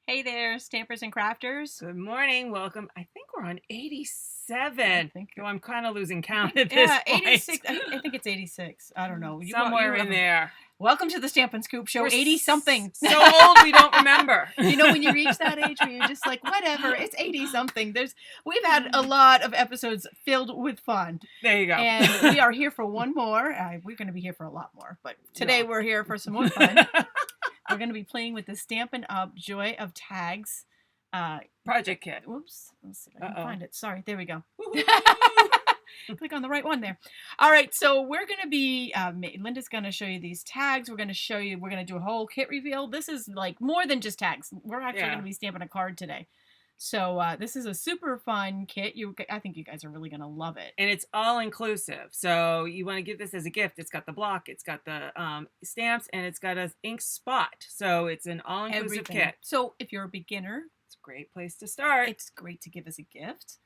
Hey there, Stampers and Crafters. Good morning. Welcome. I think we're on 87. I think so I'm kind of losing count at this point. 86. I think it's 86. I don't know. Somewhere in there. Welcome to the Stampin Scoop Show. 80-something. So old we don't remember. You know, when you reach that age where you're just like, whatever, it's 80-something. We've had a lot of episodes filled with fun. There you go. And we are here for one more. We're going to be here for a lot more. But today we're here for some more fun. We're going to be playing with the Stampin' Up! Joy of Tags project kit. Whoops. Let's see if I can find it. Sorry. There we go. Click on the right one there. All right. So we're going to be, Linda's going to show you these tags. We're going to do a whole kit reveal. This is like more than just tags. We're actually going to be stamping a card today. So this is a super fun kit. I think you guys are really going to love it. And it's all inclusive. So you want to give this as a gift. It's got the block, it's got the stamps, and it's got an ink spot. So it's an all-inclusive kit. So if you're a beginner, it's a great place to start. It's great to give as a gift.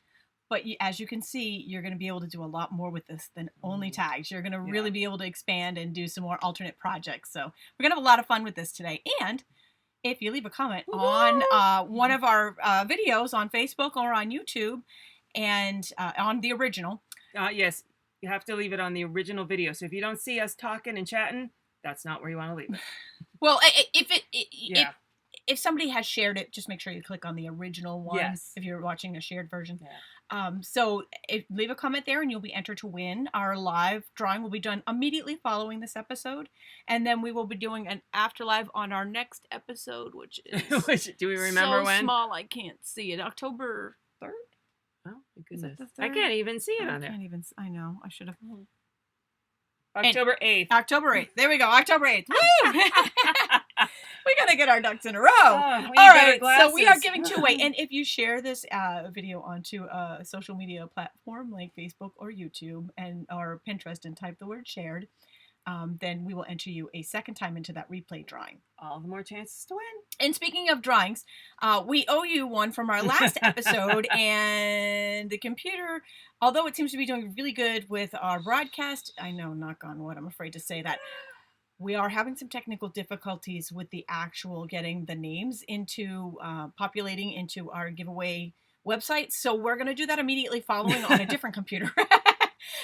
But as you can see, you're going to be able to do a lot more with this than only tags. You're going to really be able to expand and do some more alternate projects. So we're going to have a lot of fun with this today. And if you leave a comment on one of our videos on Facebook or on YouTube and on the original. Yes, you have to leave it on the original video. So if you don't see us talking and chatting, that's not where you want to leave it. Well, if somebody has shared it, just make sure you click on the original one if you're watching a shared version. Yeah. So leave a comment there and you'll be entered to win. Our live drawing will be done immediately following this episode. And then we will be doing an afterlive on our next episode, which is do we remember when? So small I can't see it. October 3rd? Oh, my goodness. I can't even see it on there. I know. I should have. October 8th. October 8th. There we go. October 8th. Woo! We got to get our ducks in a row. All right. So we are giving two away. And if you share this video onto a social media platform like Facebook or YouTube or Pinterest and type the word shared, then we will enter you a second time into that replay drawing. All the more chances to win. And speaking of drawings, we owe you one from our last episode, and the computer, although it seems to be doing really good with our broadcast, I know, knock on wood, I'm afraid to say that, we are having some technical difficulties with the actual getting the names into, populating into our giveaway website, so we're going to do that immediately following on a different computer.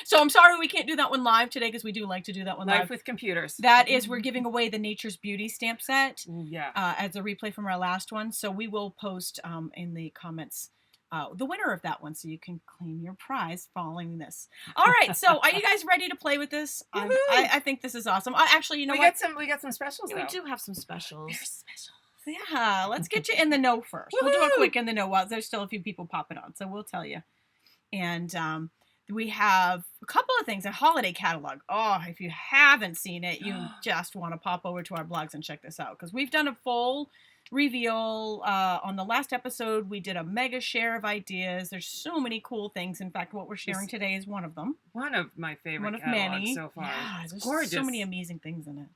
So I'm sorry we can't do that one live today because we do like to do that one live. Live with computers. That is, we're giving away the Nature's Beauty stamp set yeah. As a replay from our last one. So we will post in the comments the winner of that one so you can claim your prize following this. All right, so are you guys ready to play with this? I think this is awesome. Actually, you know what? We got some specials, though. We do have some specials. Very special. Yeah, let's get you in the know first. We'll do a quick in the know while there's still a few people popping on, so we'll tell you. And we have a couple of things, a holiday catalog. Oh, if you haven't seen it, you just want to pop over to our blogs and check this out. Because we've done a full reveal. On the last episode, we did a mega share of ideas. There's so many cool things. In fact, what we're sharing today is one of them. One of my favorite catalogs many so far. Yeah, there's gorgeous. So many amazing things in it.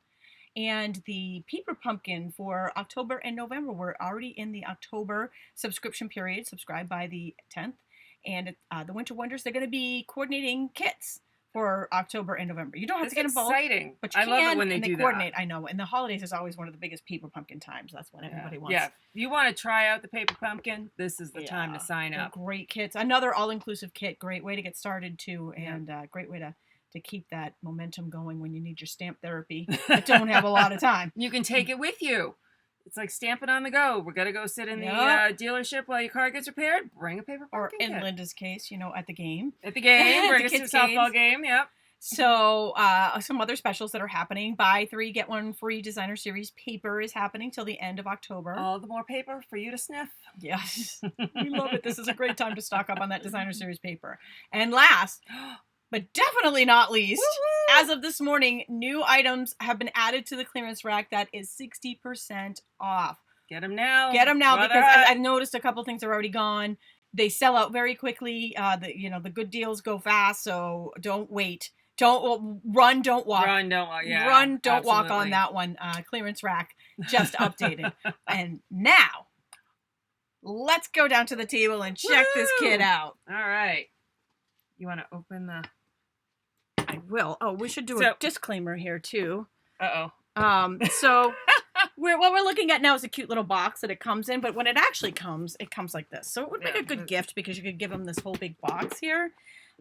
And the paper pumpkin for October and November. We're already in the October subscription period. Subscribe by the 10th. And the Winter Wonders, they're going to be coordinating kits for October and November. You don't have to get involved. Exciting. But you I can, love it when they do coordinate. that. I know. And the holidays is always one of the biggest paper pumpkin times. That's what everybody wants. Yeah. If you want to try out the paper pumpkin, this is the time to sign up. Great kits. Another all-inclusive kit. Great way to get started, too. And great way to keep that momentum going when you need your stamp therapy but don't have a lot of time. You can take it with you. It's like stamping on the go. We're going to go sit in the dealership while your car gets repaired. Bring a paper pumpkin Or in kit. Linda's case, at the game. At the game. Bring us to a softball game. Yep. So some other specials that are happening. Buy 3, get 1 free designer series paper is happening till the end of October. All the more paper for you to sniff. Yes. We love it. This is a great time to stock up on that designer series paper. And last, but definitely not least, as of this morning, new items have been added to the clearance rack that is 60% off. Get them now. Get them now because I've noticed a couple things are already gone. They sell out very quickly. The good deals go fast, so don't wait. Don't run, don't walk. Run, don't walk. Yeah, run, don't walk on that one. Clearance rack just updated. And now, let's go down to the table and check this kit out. All right. You want to open the... I will. Oh, we should do a disclaimer here, too. Uh-oh. So what we're looking at now is a cute little box that it comes in, but when it actually comes, it comes like this. So it would make a good gift because you could give them this whole big box here.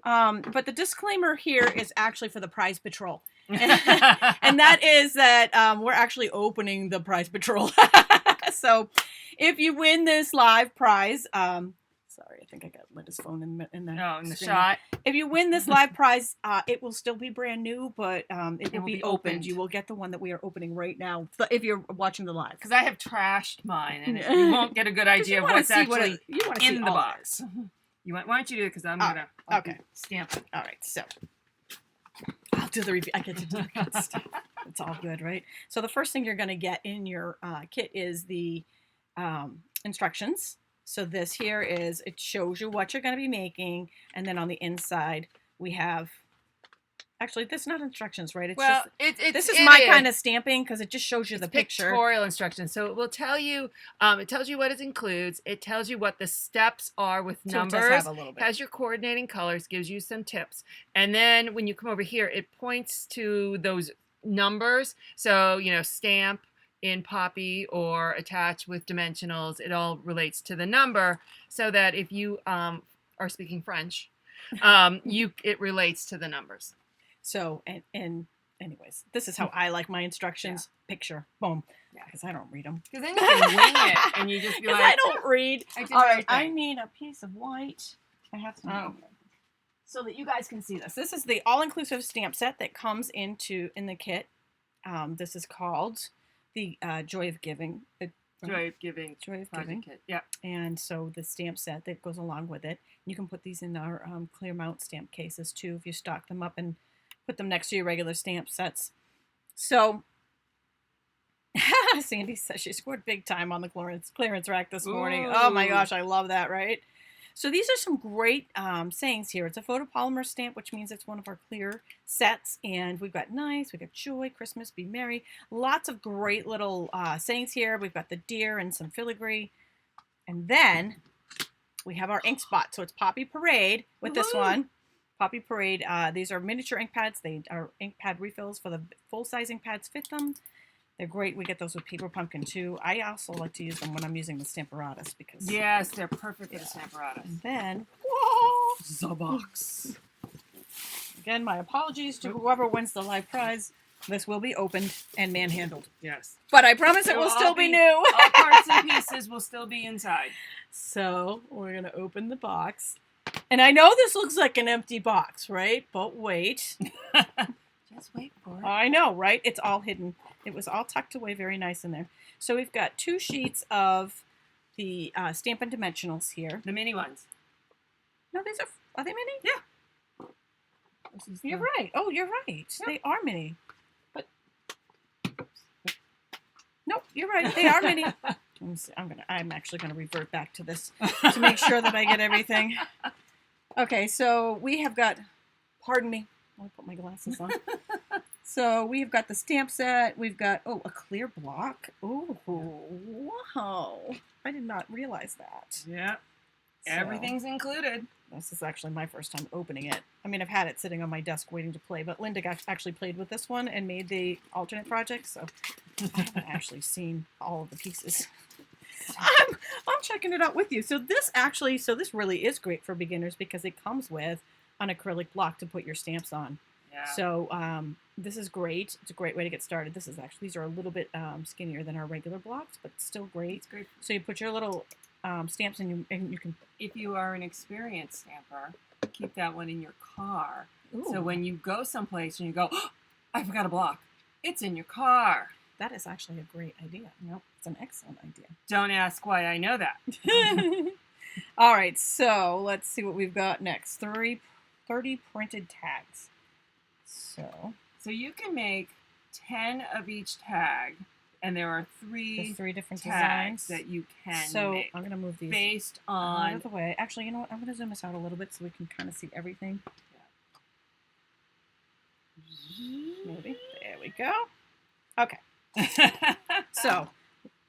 But the disclaimer here is actually for the prize patrol. And that is that we're actually opening the prize patrol. So if you win this live prize, sorry, I think I got Linda's phone in the shot. If you win this live prize, it will still be brand new, but it will be opened. You will get the one that we are opening right now if you're watching the live. Because I have trashed mine, and you won't get a good idea of what's actually in the box. Why don't you do it? Because I'm going to stamp it. All right, so I'll do the review. I get to do the good stuff. It's all good, right? So the first thing you're going to get in your kit is the instructions. So this here is, it shows you what you're going to be making. And then on the inside, we have, actually, this is not instructions, right? This is my kind of stamping because it just shows you the picture. Pictorial instructions. So it will tell you, it tells you what it includes. It tells you what the steps are with numbers. It does have a little bit. Has your coordinating colors, gives you some tips. And then when you come over here, it points to those numbers. So, stamp in Poppy or attach with dimensionals, it all relates to the number, so that if you are speaking French, it relates to the numbers. So, and anyways, this is how I like my instructions. Yeah. Picture, boom. Yeah, because I don't read them. Because then you can wing it, and you just be like, I don't read. All right, I need a piece of white. I have to. So that you guys can see this. This is the all-inclusive stamp set that comes in the kit. This is called the Joy of Giving. Joy of Giving kit. Yeah. And so the stamp set that goes along with it. You can put these in our clear mount stamp cases too if you stock them up and put them next to your regular stamp sets. So Sandy says she scored big time on the clearance rack this morning. Oh my gosh, I love that, right? So these are some great sayings here. It's a photopolymer stamp, which means it's one of our clear sets. And we've got nice, we've got joy, Christmas, be merry. Lots of great little sayings here. We've got the deer and some filigree. And then we have our ink spot. So it's Poppy Parade with this one. Poppy Parade. These are miniature ink pads. They are ink pad refills for the full-size ink pads fit them. They're great. We get those with Paper Pumpkin too. I also like to use them when I'm using the Stamparatus because yes, they're perfect for the Stamparatus. And then, whoa, the box. Again, my apologies to whoever wins the live prize. This will be opened and manhandled. Yes, but I promise it will still be new. All parts and pieces will still be inside. So we're gonna open the box, and I know this looks like an empty box, right? But wait. Just wait for it. I know, right? It's all hidden. It was all tucked away very nice in there. So we've got 2 sheets of the Stampin' Dimensionals here. The mini ones. No, these are they mini? Yeah. You're right. Oh, you're right. Yeah. They are mini. But nope, you're right. They are mini. I'm actually gonna revert back to this to make sure that I get everything. Okay, so we have got. Pardon me. I'll put my glasses on. So we've got the stamp set. We've got, a clear block. Oh, wow. I did not realize that. Yeah. So, everything's included. This is actually my first time opening it. I mean, I've had it sitting on my desk waiting to play, but Linda actually played with this one and made the alternate project, so I haven't actually seen all of the pieces. I'm checking it out with you. So this really is great for beginners because it comes with an acrylic block to put your stamps on. Yeah. So this is great. It's a great way to get started. These are a little bit skinnier than our regular blocks, but still great. It's great. So you put your little stamps in, and you can. If you are an experienced stamper, keep that one in your car. Ooh. So when you go someplace and you go, oh, I forgot a block. It's in your car. That is actually a great idea. Nope, it's an excellent idea. Don't ask why I know that. All right, so let's see what we've got next. 30 printed tags. So you can make 10 of each tag, and there are three different tags designs that you can make. So I'm going to move these based on out of the way. Actually, you know what? I'm going to zoom this out a little bit so we can kind of see everything. Maybe. There we go. Okay. So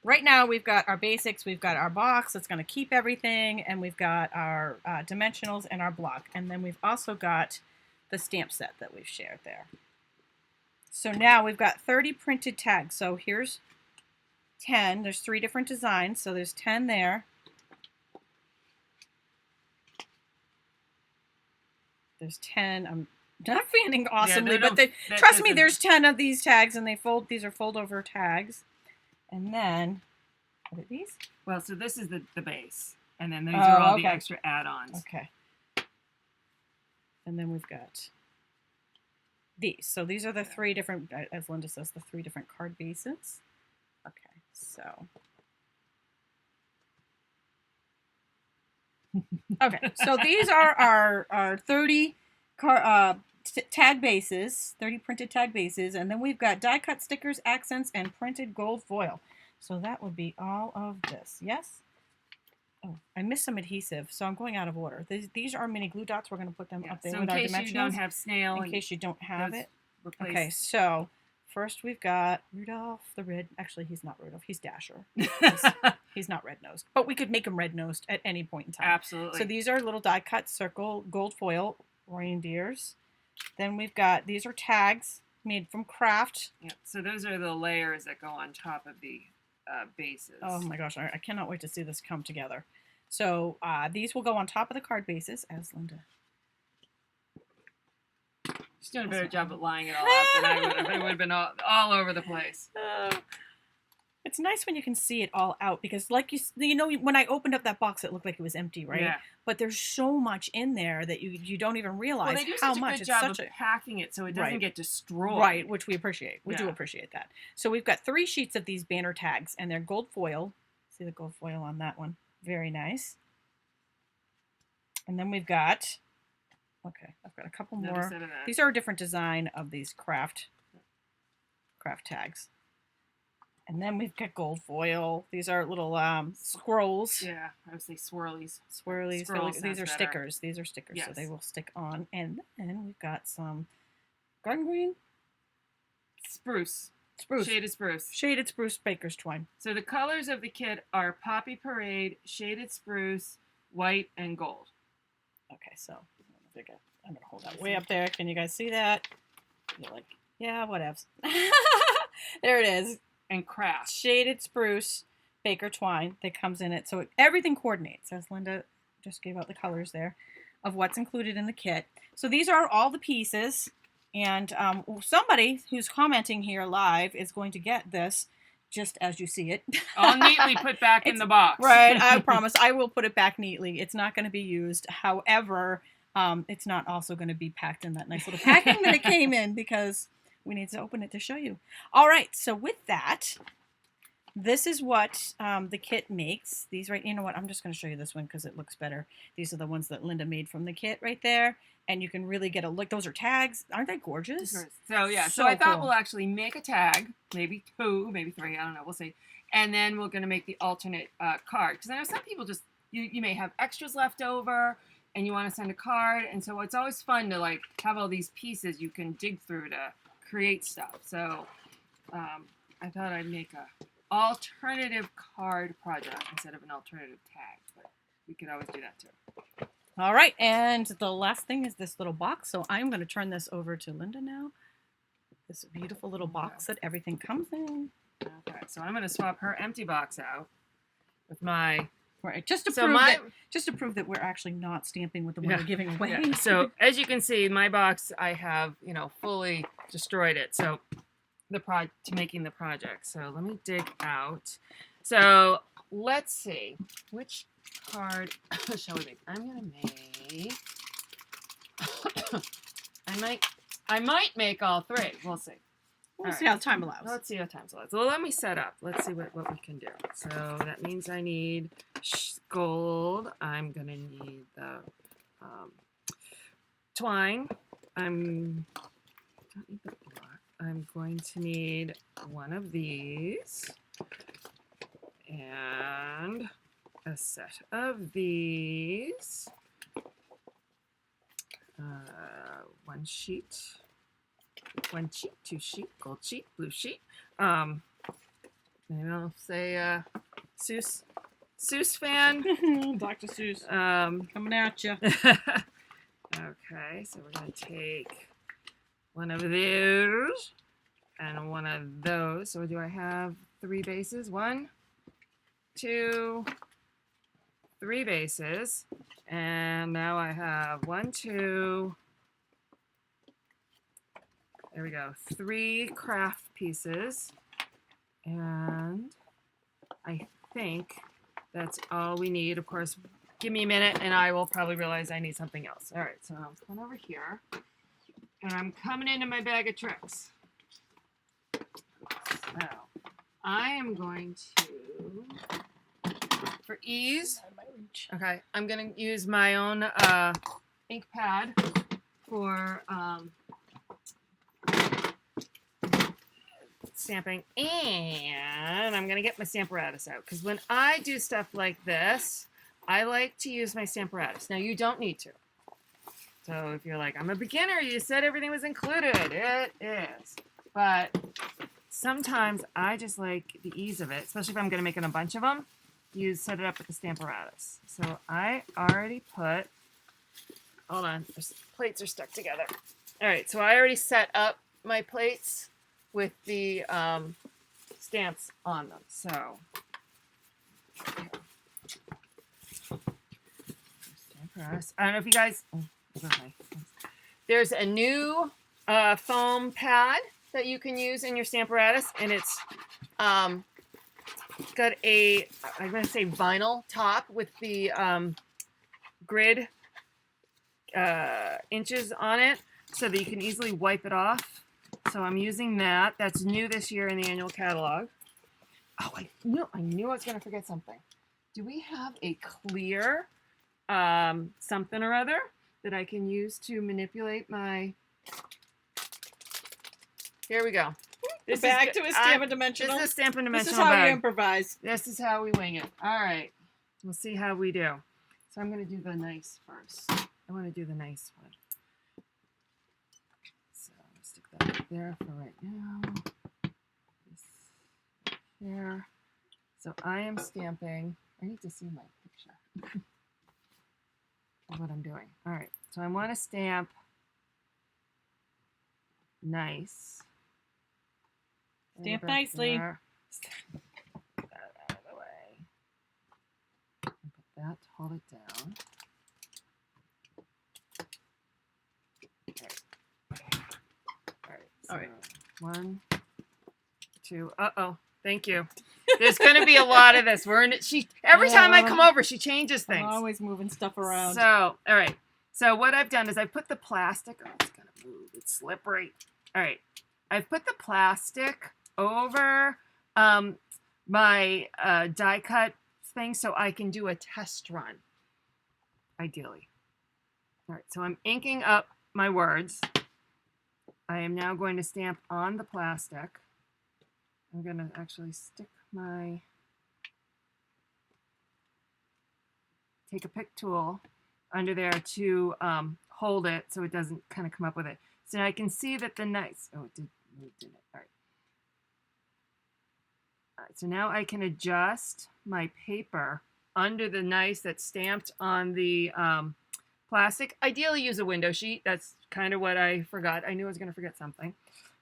right now we've got our basics, we've got our box that's going to keep everything, and we've got our dimensionals and our block, and then we've also got the stamp set that we've shared there. So now we've got 30 printed tags. So here's 10. There's 3 different designs, so there's 10 there. There's 10. I'm not fanning awesomely, but trust me, there's 10 of these tags, and these are fold-over tags. And then, what are these? Well, so this is the base, and then these are all the extra add-ons. Okay. And then we've got these. So these are the 3 different, as Linda says, the 3 different card bases. Okay, so. Okay, so these are our 30 tag bases, 30 printed tag bases, and then we've got die cut stickers, accents, and printed gold foil. So that would be all of this. Yes? Oh, I missed some adhesive, so I'm going out of order. These are mini glue dots. We're going to put them up there with our dimensionals. In case you don't have snail. In case you don't have it. Okay, so first we've got Rudolph the Red. Actually, he's not Rudolph. He's Dasher. He's not red-nosed. But we could make him red-nosed at any point in time. Absolutely. So these are little die-cut circle gold foil reindeers. Then we've got, these are tags made from craft. Yeah, so those are the layers that go on top of the bases. Oh my gosh, I cannot wait to see this come together. So these will go on top of the card bases, as Linda. She's doing a better job at lying it all out than I would have. It would have been all over the place. It's nice when you can see it all out, because like you know, when I opened up that box, it looked like it was empty, right? Yeah. But there's so much in there that you don't even realize well, they do how such much. A good job of packing it so it doesn't get destroyed. Right, which we appreciate. We do appreciate that. So we've got 3 sheets of these banner tags, and they're gold foil. See the gold foil on that one? Very nice. And then we've got, okay, I've got a couple more. These are a different design of these craft tags. And then we've got gold foil. These are little scrolls. Yeah, I would say swirlies. Swirlies. These are stickers. These are stickers, yes. So they will stick on. And then we've got some garden green. Spruce. Shaded spruce. Shaded spruce baker's twine. So the colors of the kit are Poppy Parade, Shaded Spruce, White, and Gold. Okay, so I'm going to hold that way up there. Can you guys see that? You're like, yeah, whatevs. There it is. And craft. Shaded spruce, baker twine that comes in it. So everything coordinates, as Linda just gave out the colors there, of what's included in the kit. So these are all the pieces. And somebody who's commenting here live is going to get this just as you see it. All neatly put back in the box. Right, I promise. I will put it back neatly. It's not going to be used. However, it's not also going to be packed in that nice little packing that it came in, because we need to open it to show you. All right, so with that, this is what the kit makes. These you know what, I'm just going to show you this one because it looks better. These are the ones that Linda made from the kit right there. And you can really get a look. Those are tags. Aren't they gorgeous? So yeah, so I thought we'll actually make a tag, maybe 2, maybe 3, I don't know, we'll see. And then we're going to make the alternate card. Because I know some people just, you may have extras left over and you want to send a card. And so it's always fun to like have all these pieces you can dig through to create stuff. So I thought I'd make a alternative card project instead of an alternative tag. But we could always do that too. All right, and the last thing is this little box. So I'm going to turn this over to Linda now. This beautiful little box that everything comes in. Okay, so I'm going to swap her empty box out with my... Right, just to prove that we're actually not stamping with the one we're giving away. Yeah. So as you can see, my box, I have, fully destroyed it. So to making the project. So let me dig out. So let's see, which card shall we make? I'm gonna make. I might make all 3. We'll see. We'll see how time allows. Let's see how time allows. Well, let me set up. Let's see what we can do. So that means I need gold. I'm gonna need the twine. Don't need the block. I'm going to need one of these and a set of these. 1 sheet. 1 sheet, 2 sheet, gold sheet, blue sheet. Maybe I'll say Seuss fan. Dr. Seuss. Coming at you. Okay, so we're going to take one of those. and one of those. So do I have 3 bases? 1, 2, 3 bases. And now I have 1, 2, there we go, 3 craft pieces. And I think that's all we need. Of course, give me a minute and I will probably realize I need something else. All right, so I'm coming over here and I'm coming into my bag of tricks. So I am going to, for ease, okay, I'm going to use my own ink pad for stamping, and I'm going to get my Stamparatus out, because when I do stuff like this, I like to use my Stamparatus. Now, you don't need to. So if you're like, I'm a beginner, you said everything was included. It is. But sometimes I just like the ease of it, especially if I'm going to make a bunch of them. You set it up with the Stamparatus. So I already put, hold on, the plates are stuck together. All right, so I already set up my plates with the stamps on them. So Stamparatus. I don't know if you guys, there's a new foam pad that you can use in your Stamparatus, and it's got a, I'm going to say vinyl top with the grid inches on it so that you can easily wipe it off. So I'm using that. That's new this year in the annual catalog. Oh, I knew I was going to forget something. Do we have a clear something or other that I can use to manipulate my... Here we go. This back to a Stampin' Dimensional. This is a Stampin' Dimensional This is how bag. you improvise. This is how we wing it. All right. We'll see how we do. So I'm going to do the nice first. I want to do the nice one. So I'm going to stick that up there for right now. This here. So I am stamping. I need to see my picture of what I'm doing. All right. So I want to stamp nice. Stamp nicely. There. Get that out of the way. And put that to hold it down. All right. So 1, 2. Uh-oh. Thank you. There's going to be a lot of this. Every time I come over, she changes things. I'm always moving stuff around. So, all right. So what I've done is I put the plastic. Oh, it's going to move. It's slippery. All right. I've put the plastic over my die cut thing so I can do a test run, ideally. All right, so I'm inking up my words. I am now going to stamp on the plastic. I'm going to actually take a pick tool under there to hold it so it doesn't kind of come up with it. So now I can see that the nice, oh, it didn't. All right. All right, so now I can adjust my paper under the nice that's stamped on the plastic. Ideally use a window sheet. That's kind of what I forgot. I knew I was going to forget something.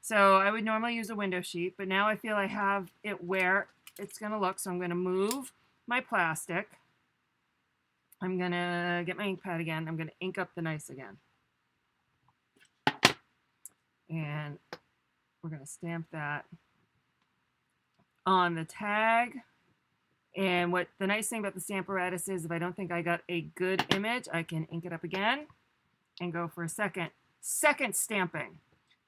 So I would normally use a window sheet, but now I feel I have it where it's going to look. So I'm going to move my plastic. I'm going to get my ink pad again. I'm going to ink up the nice again. And we're going to stamp that on the tag. And what the nice thing about the Stamparatus is, if I don't think I got a good image, I can ink it up again and go for a second stamping.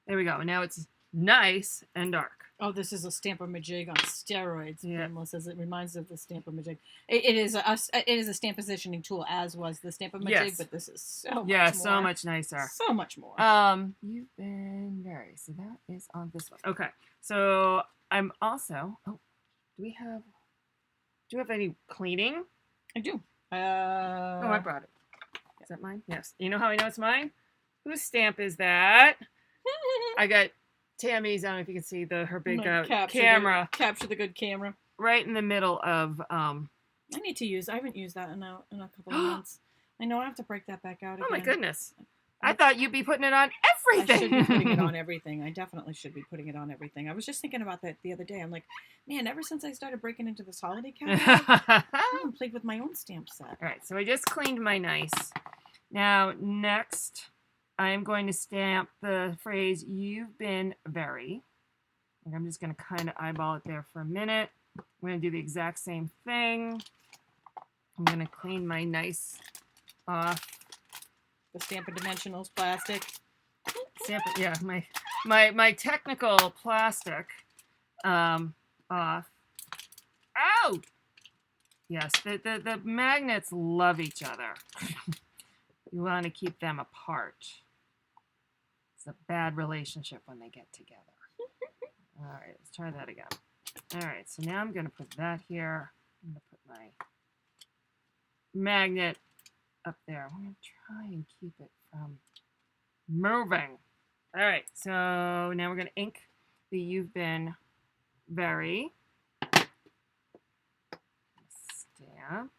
There we go. And now it's nice and dark. Oh, this is a Stamp-A-Majig on steroids. Yeah. Almost as it reminds of the Stamp-A-Majig. It is a stamp positioning tool, as was the Stamp-A-Majig, yes. But this is so much more. Yeah, so much nicer. So much more. You've been very. So that is on this one. Okay. So I'm also. Oh, do we have any cleaning? I do. Oh, I brought it. Is that mine? Yes. You know how I know it's mine? Whose stamp is that? I got Tammy's. I don't know if you can see her big camera. Capture the good camera. Right in the middle of. I haven't used that in a couple of months. I know I have to break that back out again. Oh my goodness. I thought you'd be putting it on everything. I should be putting it on everything. I definitely should be putting it on everything. I was just thinking about that the other day. I'm like, man, ever since I started breaking into this holiday catalog, I haven't played with my own stamp set. All right, so I just cleaned my nice. Now, next, I am going to stamp the phrase, "You've been very." And I'm just going to kind of eyeball it there for a minute. I'm going to do the exact same thing. I'm going to clean my nice off. The Stampin' Dimensionals plastic. Yeah, my technical plastic off. Ow! Yes, the magnets love each other. You want to keep them apart. It's a bad relationship when they get together. All right, let's try that again. All right, so now I'm going to put that here. I'm going to put my magnet up there. I'm going to try and keep it from moving. All right, so now we're going to ink the "You've Been Very." Stamp.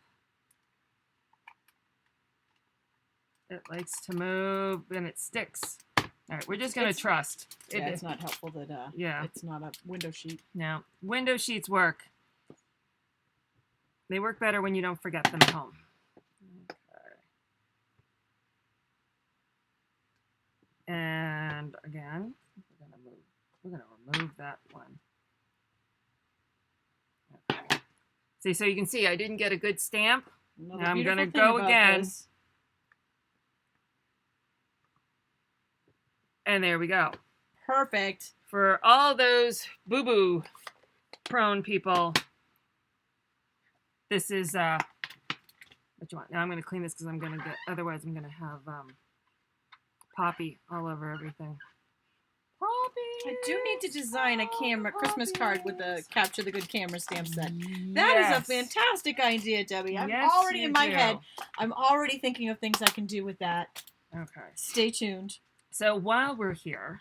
It likes to move and it sticks. All right, we're just going to trust. Yeah, it's not helpful that it's not a window sheet. No, window sheets work. They work better when you don't forget them at home. Okay. And again, we're gonna remove that one. Okay. See, so you can see I didn't get a good stamp. Now I'm gonna go again. And there we go. Perfect. For all those boo-boo prone people, this is what you want. Now I'm going to clean this because I'm going to get, otherwise I'm going to have Poppy all over everything. Poppy! I do need to design a Christmas card with the Capture the Good camera stamp set. That is a fantastic idea, Debbie. I'm already in my head. I'm already thinking of things I can do with that. Okay. Stay tuned. So while we're here,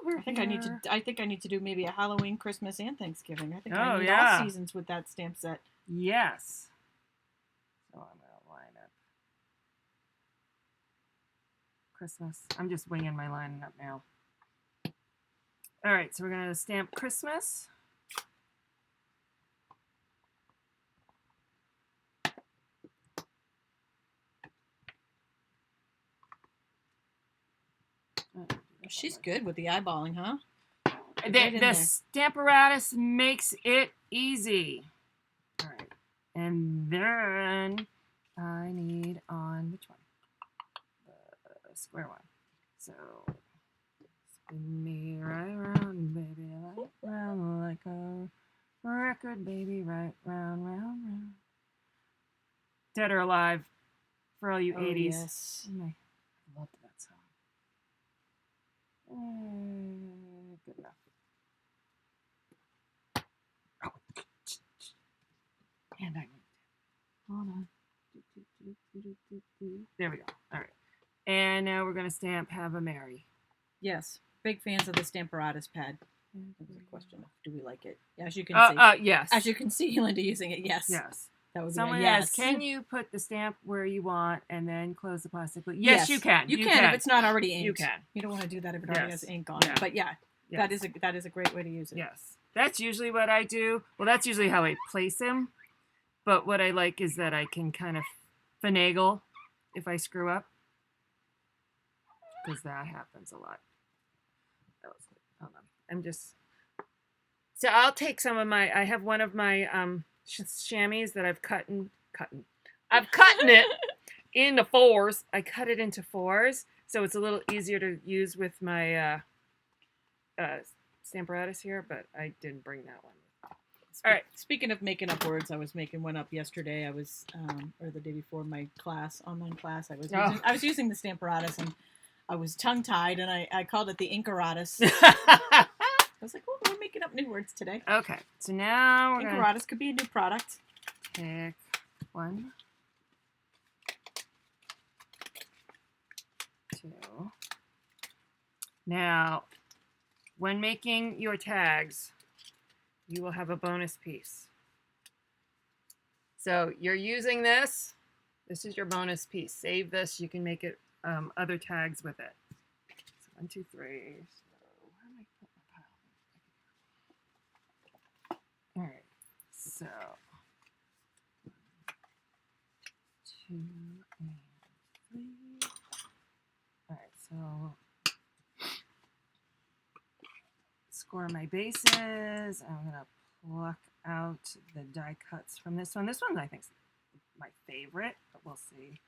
I think I need to do maybe a Halloween, Christmas, and Thanksgiving. I think I need all seasons with that stamp set. Yes. So I'm going to line up Christmas. I'm just winging my lining up now. All right, so we're going to stamp Christmas. She's good with the eyeballing, huh? The Stamparatus makes it easy. All right. And then I need on which one? The square one. So spin me right round, baby, right round like a record, baby, right round, round, round. Dead or Alive for all you 80s. Yes. I loved that song. Good enough. Oh. And I hold on. There we go. All right. And now we're going to stamp Have a Mary. Yes. Big fans of the Stamparatus pad. That was a question of do we like it? As you can see. Yes. As you can see, Linda using it. Yes. Yes. That was Someone a yes. asked, can you put the stamp where you want and then close the plastic lid? Yes, you can. You can if it's not already inked. You can. You don't want to do that if it already has ink on it. But that is a great way to use it. Yes. That's usually what I do. Well, that's usually how I place him. But what I like is that I can kind of finagle if I screw up. Because that happens a lot. Hold on. So I'll take some of my, I have one of my chamois that I've cut it into fours. I cut it into fours, so it's a little easier to use with my Stamparatus here, but I didn't bring that one. All right. Speaking of making up words, I was making one up yesterday. I was, or the day before my class, online class. I was using the Stamparatus, and I was tongue-tied, and I called it the Inkaratus. I was like, oh, we're making up new words today. Okay, so now Inkaratus could be a new product. Pick one, two. Now, when making your tags, you will have a bonus piece. So you're using this This is your bonus piece. Save this. You can make it other tags with it. So 1, 2, 3. So where am I putting my pile? All right. So 2 and 3. All right. So score my bases. I'm gonna pluck out the die cuts from this one. This one I think is my favorite, but we'll see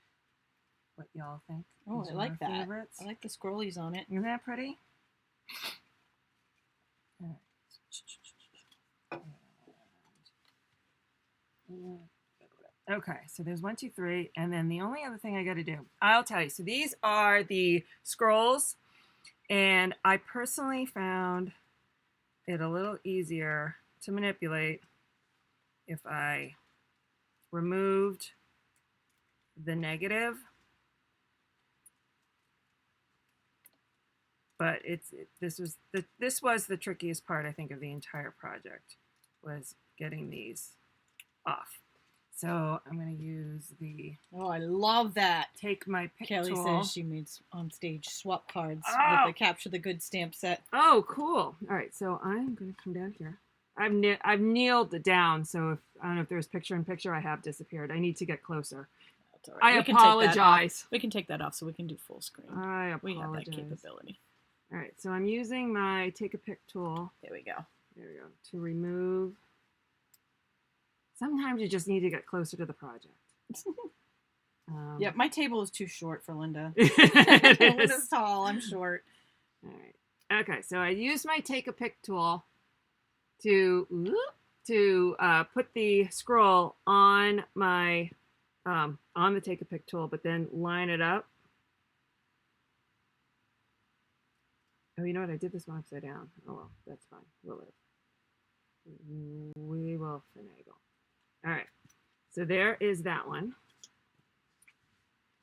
what y'all think. Oh, These I are like our that. favorites. I like the scrollies on it. Isn't that pretty? Okay, so there's 1, 2, 3, and then the only other thing I got to do, I'll tell you. So these are the scrolls, and I personally found it a little easier to manipulate if I removed the negative. But this was the trickiest part, I think, of the entire project, was getting these off. So I'm going to use the Oh, I love that. take my pick Kelly tool. says she made on stage swap cards Oh! with the Capture the Good stamp set. Oh, cool. All right, so I'm going to come down here. I've kneeled down, so if I don't know if there's picture-in-picture, I have disappeared. I need to get closer. That's all right. I We can take that off. apologize. We can take that off so we can do full screen. I apologize. We have that capability. All right, so I'm using my take a pick tool. There we go. There we go. To remove. Sometimes you just need to get closer to the project. Yep, my table is too short for Linda. It Linda's tall, I'm short. All right. Okay, so I use my take a pick tool to put the scroll on my on the take a pick tool, but then line it up. Oh, you know what? I did this one upside down. Oh well, that's fine. We'll live. We will finagle. All right. So there is that one.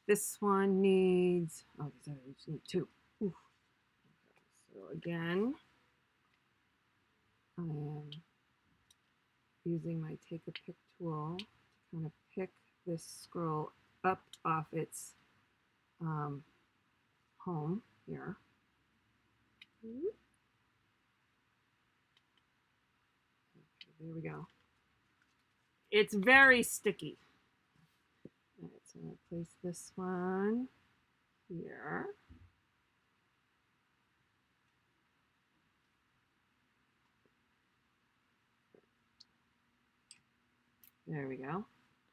This one needs. Oh, these just need 2. Oof. Okay, so again, I am using my take a pick tool to kind of pick this scroll up off its home here. Okay, there we go. It's very sticky. All right, so I'm going to place this one here. There we go.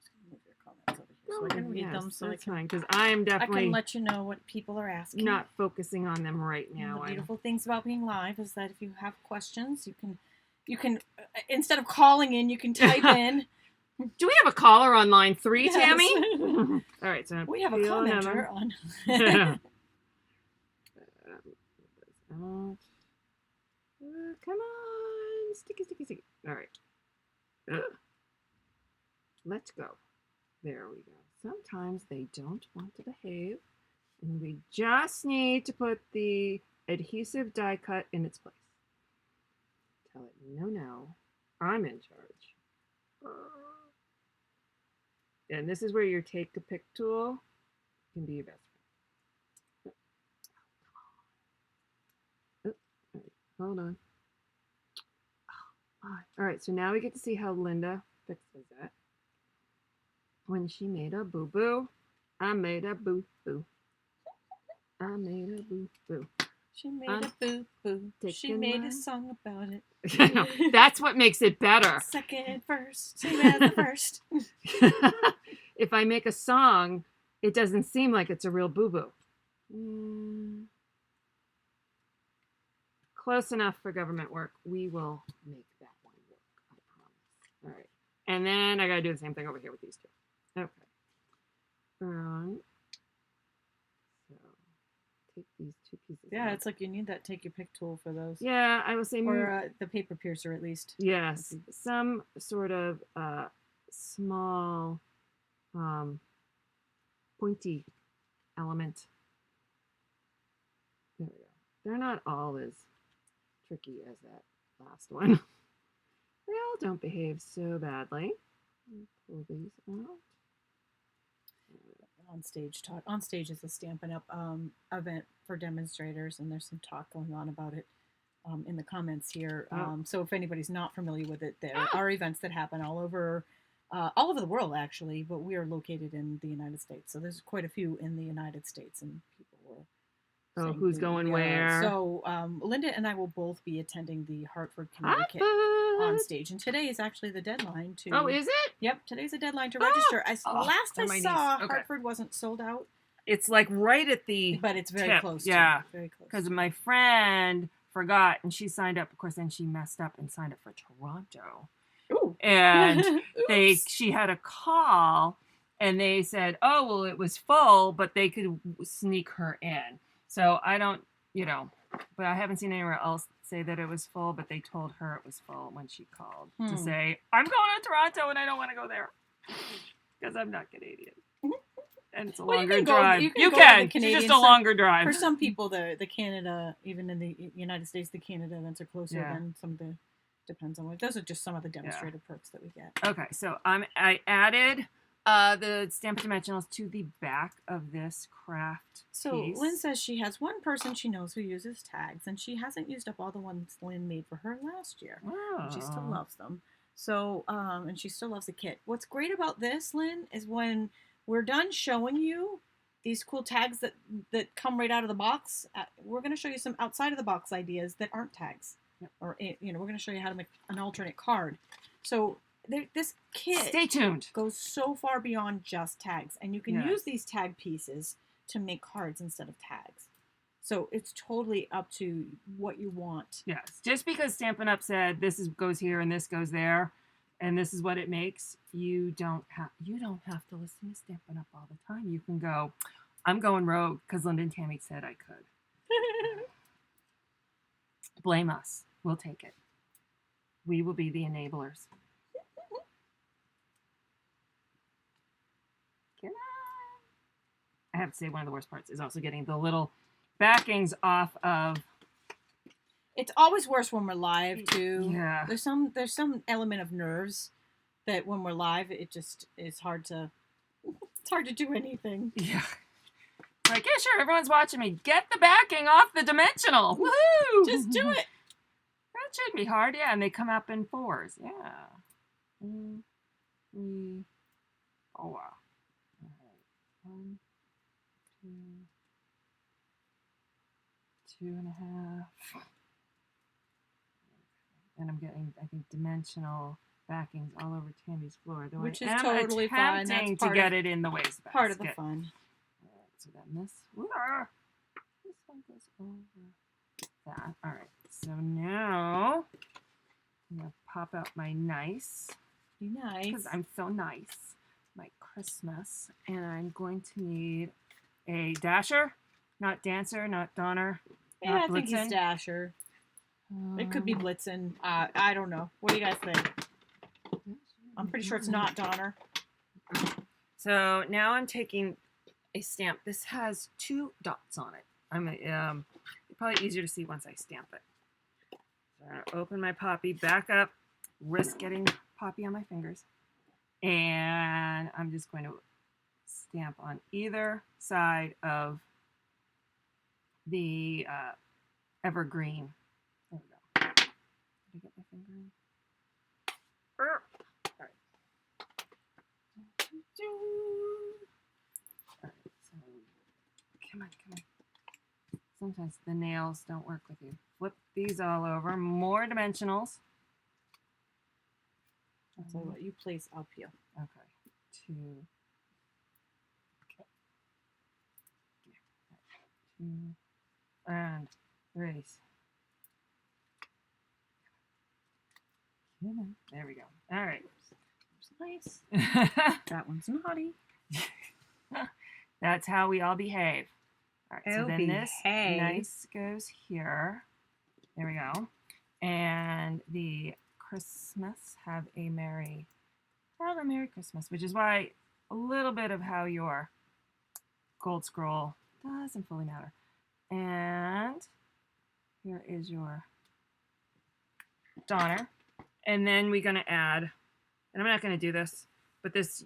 Just gonna move your comments over here so I can read them. So that's fine, because I am I definitely can let you know what people are asking. not focusing on them right And now. the beautiful things about being live is that if you have questions, you can instead of calling in, you can type in. Do we have a caller on line 3, Yes. Tammy? All right, so We have a commenter on. Come on, sticky, sticky, sticky. All right. Let's go. There we go. Sometimes they don't want to behave, and we just need to put the adhesive die cut in its place. Tell it, no, I'm in charge. And this is where your take a pick tool can be your best friend. Oh, hold on. All right, so now we get to see how Linda fixes that. When she made a boo-boo, I made a boo-boo. I made a boo-boo. She made a boo-boo. She made a song about it. That's what makes it better. Second verse, same as the first. If I make a song, it doesn't seem like it's a real boo-boo. Close enough for government work. We will make that one work, I promise. All right. And then I got to do the same thing over here with these 2. Okay. So take these 2 pieces. Yeah, out. it's like you need that take your pick tool for those. Yeah, I will say Or the paper piercer at least. yes, some sort of small pointy element. There we go. They're not all as tricky as that last one. They all don't behave so badly. Pull these out. on stage talk. On stage is a Stampin' Up event for demonstrators, and there's some talk going on about it in the comments here. So if anybody's not familiar with it, there are events that happen all over the world, actually, but we are located in the United States. So there's quite a few in the United States, and people were. Oh, who's going where? So Linda and I will both be attending the Hartford, Connecticut on stage, and today is actually the deadline to. Oh, is it? Yep, today's the deadline to register. Last I saw, okay. Hartford wasn't sold out. It's like right at the. But it's very tip. close. Yeah, very close. Because my friend forgot, and she signed up. Of course, then she messed up and signed up for Toronto. Ooh. And she had a call, and they said, "Oh, well, it was full, but they could sneak her in." So I don't, but I haven't seen anywhere else say that it was full, but they told her it was full when she called to say, "I'm going to Toronto and I don't want to go there because I'm not Canadian." And it's a longer drive. You can. It's just a longer drive. For some people, the Canada, even in the United States, the Canada events are closer than some of the, depends on what, those are just some of the demonstrator perks that we get. Okay, so I added the Stampin' Dimensionals to the back of this craft piece. Lynn says she has one person she knows who uses tags, and she hasn't used up all the ones Lynn made for her last year. Oh. And she still loves them. So, and she still loves the kit. What's great about this, Lynn, is when we're done showing you these cool tags that come right out of the box, we're going to show you some outside of the box ideas that aren't tags. Yep. Or, we're going to show you how to make an alternate card. So this kit, stay tuned, goes so far beyond just tags. And you can use these tag pieces to make cards instead of tags. So it's totally up to what you want. Yes. Just because Stampin' Up! Said this goes here and this goes there, and this is what it makes, you don't have to listen to Stampin' Up! All the time. You can go, I'm going rogue because Linda and Tammy said I could. Blame us. We'll take it. We will be the enablers. I have to say one of the worst parts is also getting the little backings off of. It's always worse when we're live too. Yeah. There's some element of nerves that when we're live, it just is hard to. It's hard to do anything. Yeah. Like, yeah, sure, everyone's watching me. Get the backing off the dimensional. Woohoo! Just do it. That shouldn't be hard, yeah. And they come up in 4s, yeah. 1, 3, 4. All right. 1, 2, 2.5. And I'm getting, I think, dimensional backings all over Tammy's floor. Though which I is am totally fine. attempting to get it in the wastebasket. Part of the fun. All right, so then this one goes over that. All right, so now I'm going to pop out my nice. Be nice. Because I'm so nice. My Christmas. And I'm going to need a Dasher, not Dancer, not Donner. Yeah, not I think Blitzen. he's Dasher. It could be Blitzen. I don't know. What do you guys think? I'm pretty sure it's not Donner. So now I'm taking a stamp. This has 2 dots on it. I'm probably easier to see once I stamp it. So I'm gonna open my poppy, back up, risk getting poppy on my fingers, and I'm just going to stamp on either side of the evergreen. There we go. Did I get my finger in? All right. All right, so come on. Sometimes the nails don't work with you. Flip these all over. More dimensionals. So what you place, I'll peel. Okay. 2. Okay. 2 and 3. There we go. All right. Nice. That one's naughty. That's how we all behave. All right, so then this behave. nice goes here. There we go. And the Christmas, have a Merry Christmas, which is why a little bit of how your gold scroll doesn't fully matter. And here is your Donner. And then we're going to add, and I'm not going to do this, but there's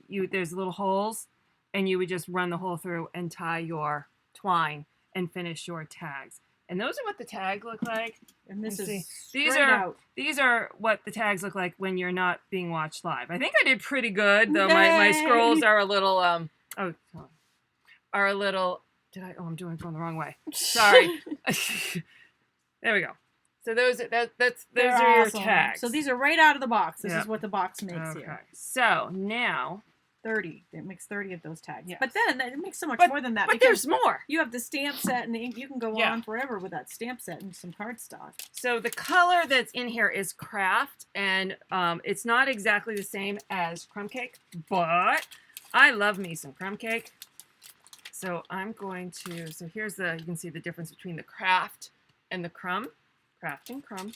little holes, and you would just run the hole through and tie your twine and finish your tags. And those are what the tags look like. And this Let's see. is These are what the tags look like when you're not being watched live. I think I did pretty good, though my scrolls are a little I'm doing it going the wrong way. Sorry. There we go. So those are your tags. So these are right out of the box. This is what the box makes here. So now 30. It makes 30 of those tags. Yes. But then it makes so much more than that. But there's more. You have the stamp set, and you can go on forever with that stamp set and some cardstock. So the color that's in here is Craft, and it's not exactly the same as Crumb Cake, but I love me some Crumb Cake. So I'm going to, here's you can see the difference between the Craft and the Crumb. Craft and Crumb.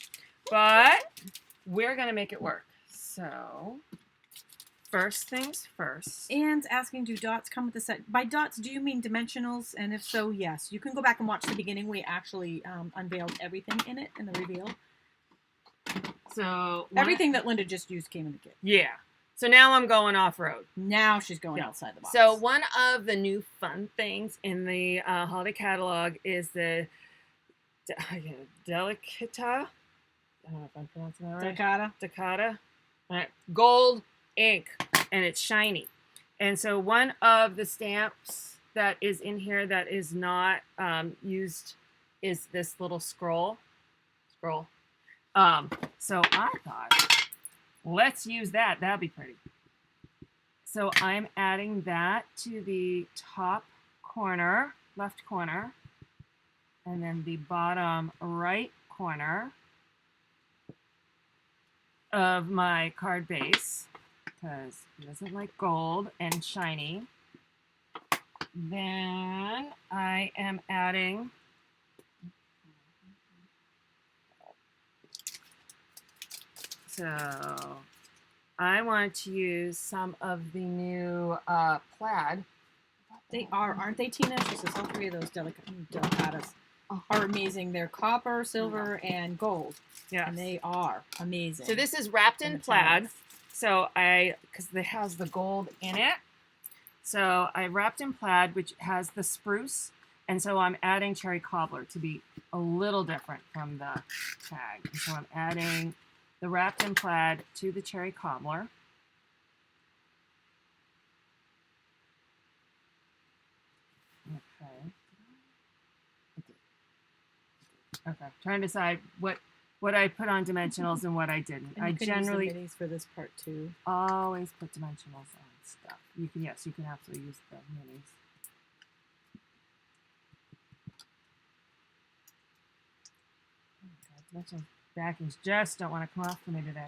But we're going to make it work. So first things first. Anne's asking, do dots come with the set? By dots, do you mean dimensionals? And if so, yes. You can go back and watch the beginning. We actually unveiled everything in it in the reveal. So everything that Linda just used came in the kit. Yeah. So now I'm going off-road. Now she's going outside the box. So one of the new fun things in the holiday catalog is the Delicata. I don't know if I'm pronouncing that right. Delicata. Gold ink, and it's shiny. And so one of the stamps that is in here that is not used is this little scroll. So I thought, let's use that. That'd be pretty. So I'm adding that to the top corner, left corner, and then the bottom right corner of my card base, because it doesn't like gold and shiny. Then I am adding I want to use some of the new plaid. They aren't they, Tina? She says all three of those delicatas are amazing. They're copper, silver, and gold. Yeah, and they are amazing. So this is wrapped in plaid. So because it has the gold in it. So I wrapped in plaid, which has the spruce, and so I'm adding cherry cobbler to be a little different from the tag. And so I'm adding the wrapped in plaid to the cherry cobbler. Okay. Trying to decide what I put on dimensionals and what I didn't. And I generally use the minis for this part too. Always put dimensionals on stuff. You can absolutely use the minis. Oh my God, dimensional backings just don't want to come off for me today.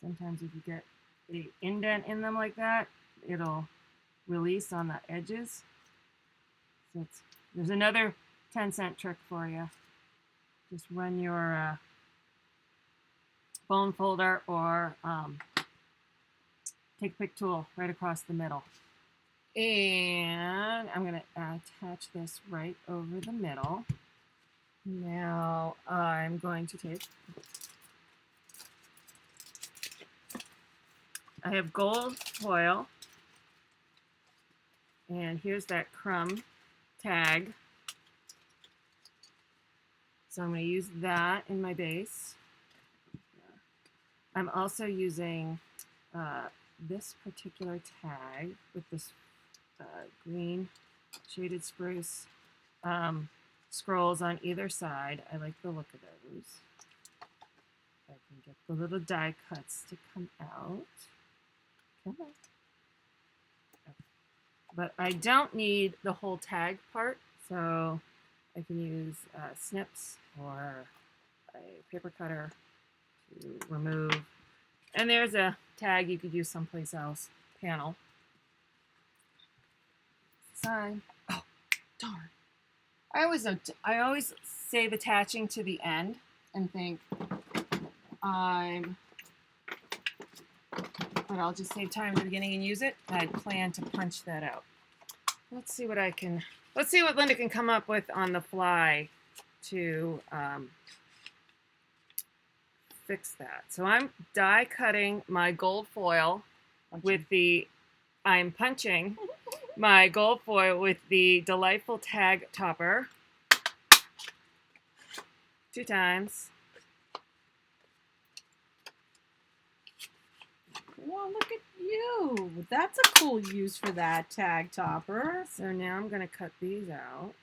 Sometimes if you get an indent in them like that, it'll release on the edges. So there's another 10-cent trick for you. Just run your bone folder or take a pick tool right across the middle. And I'm going to attach this right over the middle. Now I'm going to take, I have gold foil, and here's that crumb tag. So I'm going to use that in my base. I'm also using this particular tag with this green shaded spruce scrolls on either side. I like the look of those. I can get the little die cuts to come out. Come on. Okay. But I don't need the whole tag part, so I can use snips or a paper cutter to remove. And there's a tag you could use someplace else. Panel. Sign. Oh, darn. I always save attaching to the end and think but I'll just save time at the beginning and use it. I plan to punch that out. Let's see what Linda can come up with on the fly to fix that. So I'm die cutting my gold foil I'm punching my gold foil with the delightful tag topper 2 times. Well, look at you. That's a cool use for that tag topper. So now I'm going to cut these out.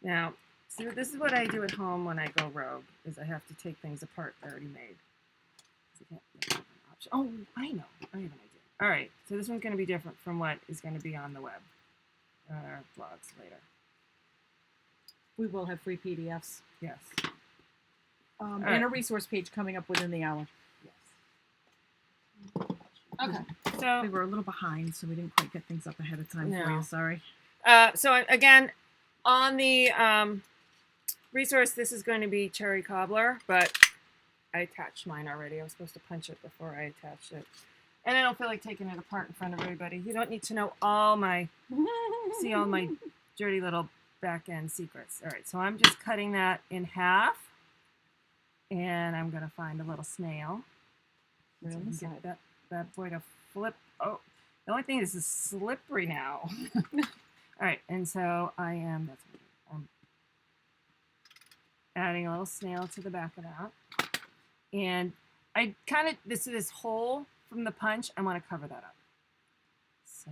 Now, so this is what I do at home when I go rogue, is I have to take things apart that I already made. Oh, I know. I have an idea. All right, so this one's going to be different from what is going to be on the web, our blogs later. We will have free PDFs. Yes. And a resource page coming up within the hour. Yes. Okay. So we were a little behind, so we didn't quite get things up ahead of time for you. Sorry. So again, on the resource, this is going to be cherry cobbler, but I attached mine already. I was supposed to punch it before I attached it. And I don't feel like taking it apart in front of everybody. You don't need to know all my dirty little back end secrets. All right, so I'm just cutting that in half. And I'm going to find a little snail. So I can get that bad boy to flip. Oh, the only thing is it's slippery now. All right, and so I'm adding a little snail to the back of that. And I kind of, this hole from the punch, I want to cover that up. So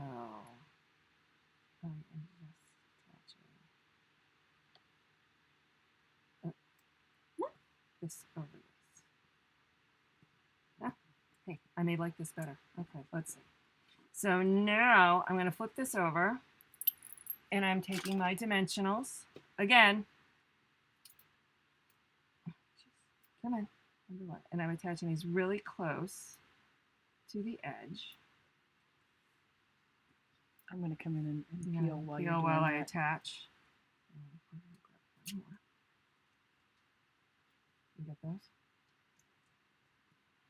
I'm just attaching this over this. Ah, hey, I may like this better. Okay, let's see. So now I'm going to flip this over, and I'm taking my dimensionals. Again, come on, number 1. And I'm attaching these really close to the edge. I'm going to come in and peel while you're doing while I that. attach. You get those?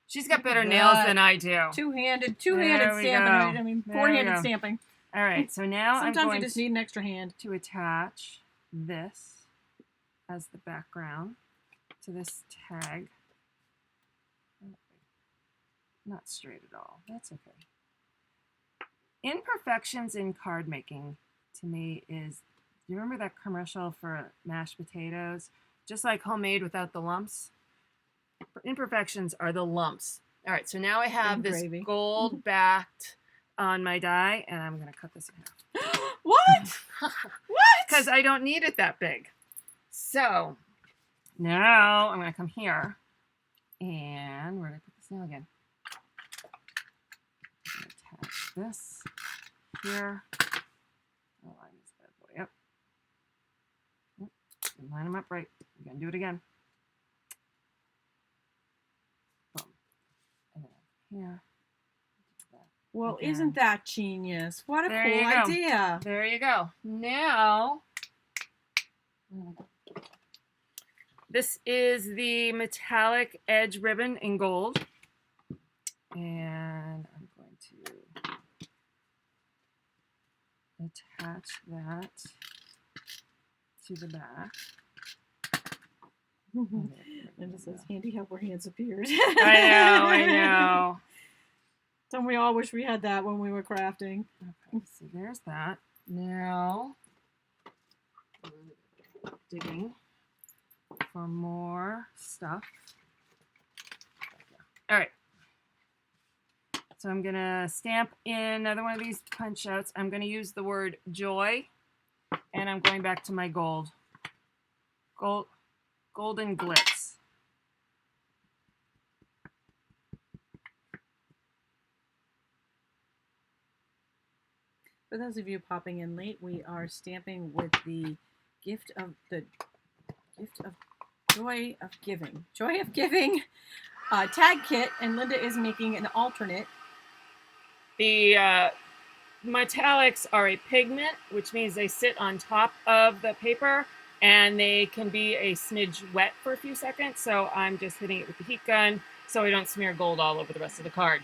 She's got better nails than I do. Two-handed stamping, right? I mean, four-handed stamping. All right, so now sometimes you just need an extra hand to attach this as the background to this tag. Not straight at all. That's okay. Imperfections in card making, to me, is, do you remember that commercial for mashed potatoes? Just like homemade without the lumps. Imperfections are the lumps. All right, so now I have this gold backed on my die, and I'm going to cut this in half. What? What? Because I don't need it that big. So now I'm going to come here, and where did I put this nail again? Attach this here. Oh, line this bad boy up. Line them up right. We're going to do it again. Boom. And then here. Well, isn't that genius? What a cool idea. There you go. Now, this is the metallic edge ribbon in gold. And I'm going to attach that to the back. And it says, handy helper hands appeared. I know. Don't we all wish we had that when we were crafting? Okay, so there's that. Now, digging for more stuff. All right. So I'm going to stamp in another one of these punch outs. I'm going to use the word joy, and I'm going back to my gold. Golden glitz. For those of you popping in late, we are stamping with the gift of joy of giving tag kit, and Linda is making an alternate. The metallics are a pigment, which means they sit on top of the paper, and they can be a smidge wet for a few seconds. So I'm just hitting it with the heat gun so I don't smear gold all over the rest of the card.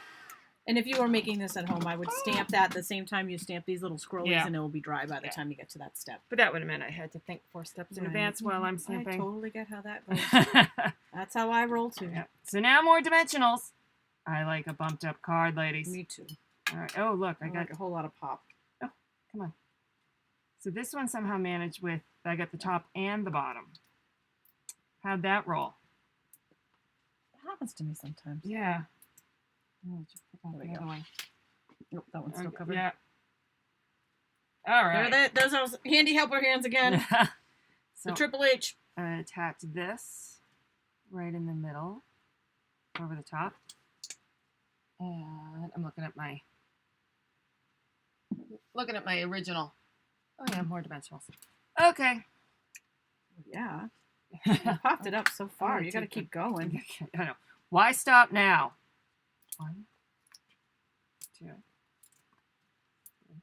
And if you were making this at home, I would stamp that at the same time you stamp these little scrollies, Yeah. and it will be dry by the time you get to that step. But that would have meant I had to think 4 steps in advance while I'm stamping. I totally get how that goes. That's how I roll too. Yep. So now more dimensionals. I like a bumped up card, ladies. Me too. All right. Oh, look, I got like a whole lot of pop. Oh, come on. So this one somehow managed with, I got the top and the bottom. How'd that roll? It happens to me sometimes. Yeah. Oh, just put that the other way. Nope, that one's still covered. Yeah. All right. There's those handy helper hands again. So the Triple H. I'm going to attach this right in the middle, over the top. And I'm looking at my original. Oh yeah, more dimensionals. Okay. Yeah. You popped it up so far. You got to keep going. I know. Why stop now? 1, 2, 3,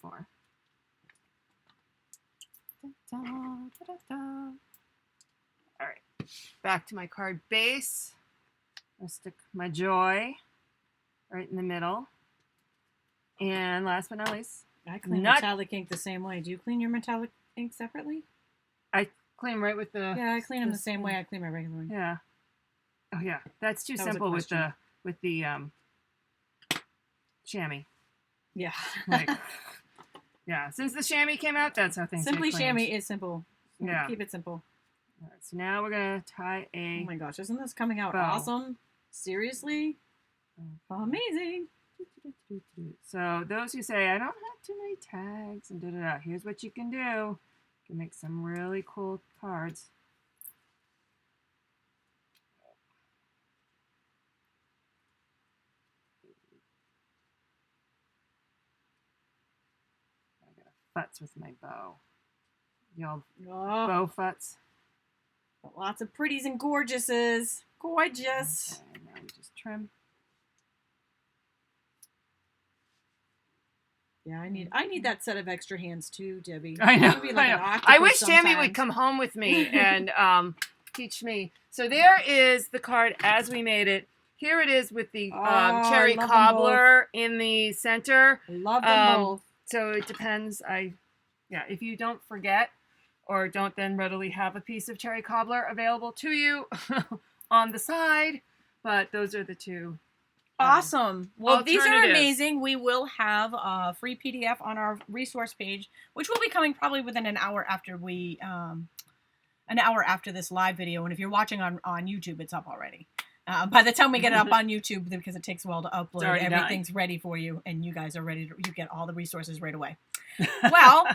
4. All right. Back to my card base. I'll stick my joy right in the middle. And last but not least, I clean metallic ink the same way. Do you clean your metallic ink separately? I clean them right with the... Yeah, I clean them the same way I clean my regular one. Yeah. Oh yeah, that's too simple with the chamois. Yeah. Like, yeah, since the chamois came out, that's how things Simply get cleaned. chamois is simple. Yeah. Keep it simple. All right, so now we're gonna tie a... Oh my gosh, isn't this coming out bow. awesome? Seriously? Amazing. So those who say, I don't have too many tags and da-da-da, here's what you can do. You can make some really cool cards. I got a futz with my bow. The old bow futz. Lots of pretties and gorgeouses. Gorgeous. Okay, now we just trim. Yeah, I need that set of extra hands too, Debbie. I know. Maybe like I an know. octopus I wish Tammy sometimes. would come home with me and teach me. So there is the card as we made it. Here it is with the cherry cobbler in the center. I love them both. So it depends. If you don't forget or don't then readily have a piece of cherry cobbler available to you on the side, but those are the two. Awesome. Well, these are alternatives. amazing. We will have a free PDF on our resource page, which will be coming probably within an hour after this live video. And if you're watching on YouTube, it's up already. By the time we get it up on YouTube, because it takes a while to upload, everything's ready for you, and you guys are ready to you get all the resources right away. Well,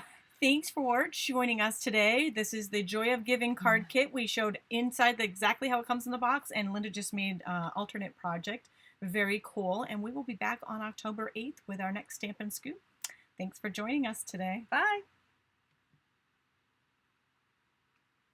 thanks for joining us today. This is the Joy of Giving card kit. We showed inside exactly how it comes in the box, and Linda just made alternate project. Very cool. And we will be back on October 8th with our next Stampin' Scoop. Thanks for joining us today. Bye.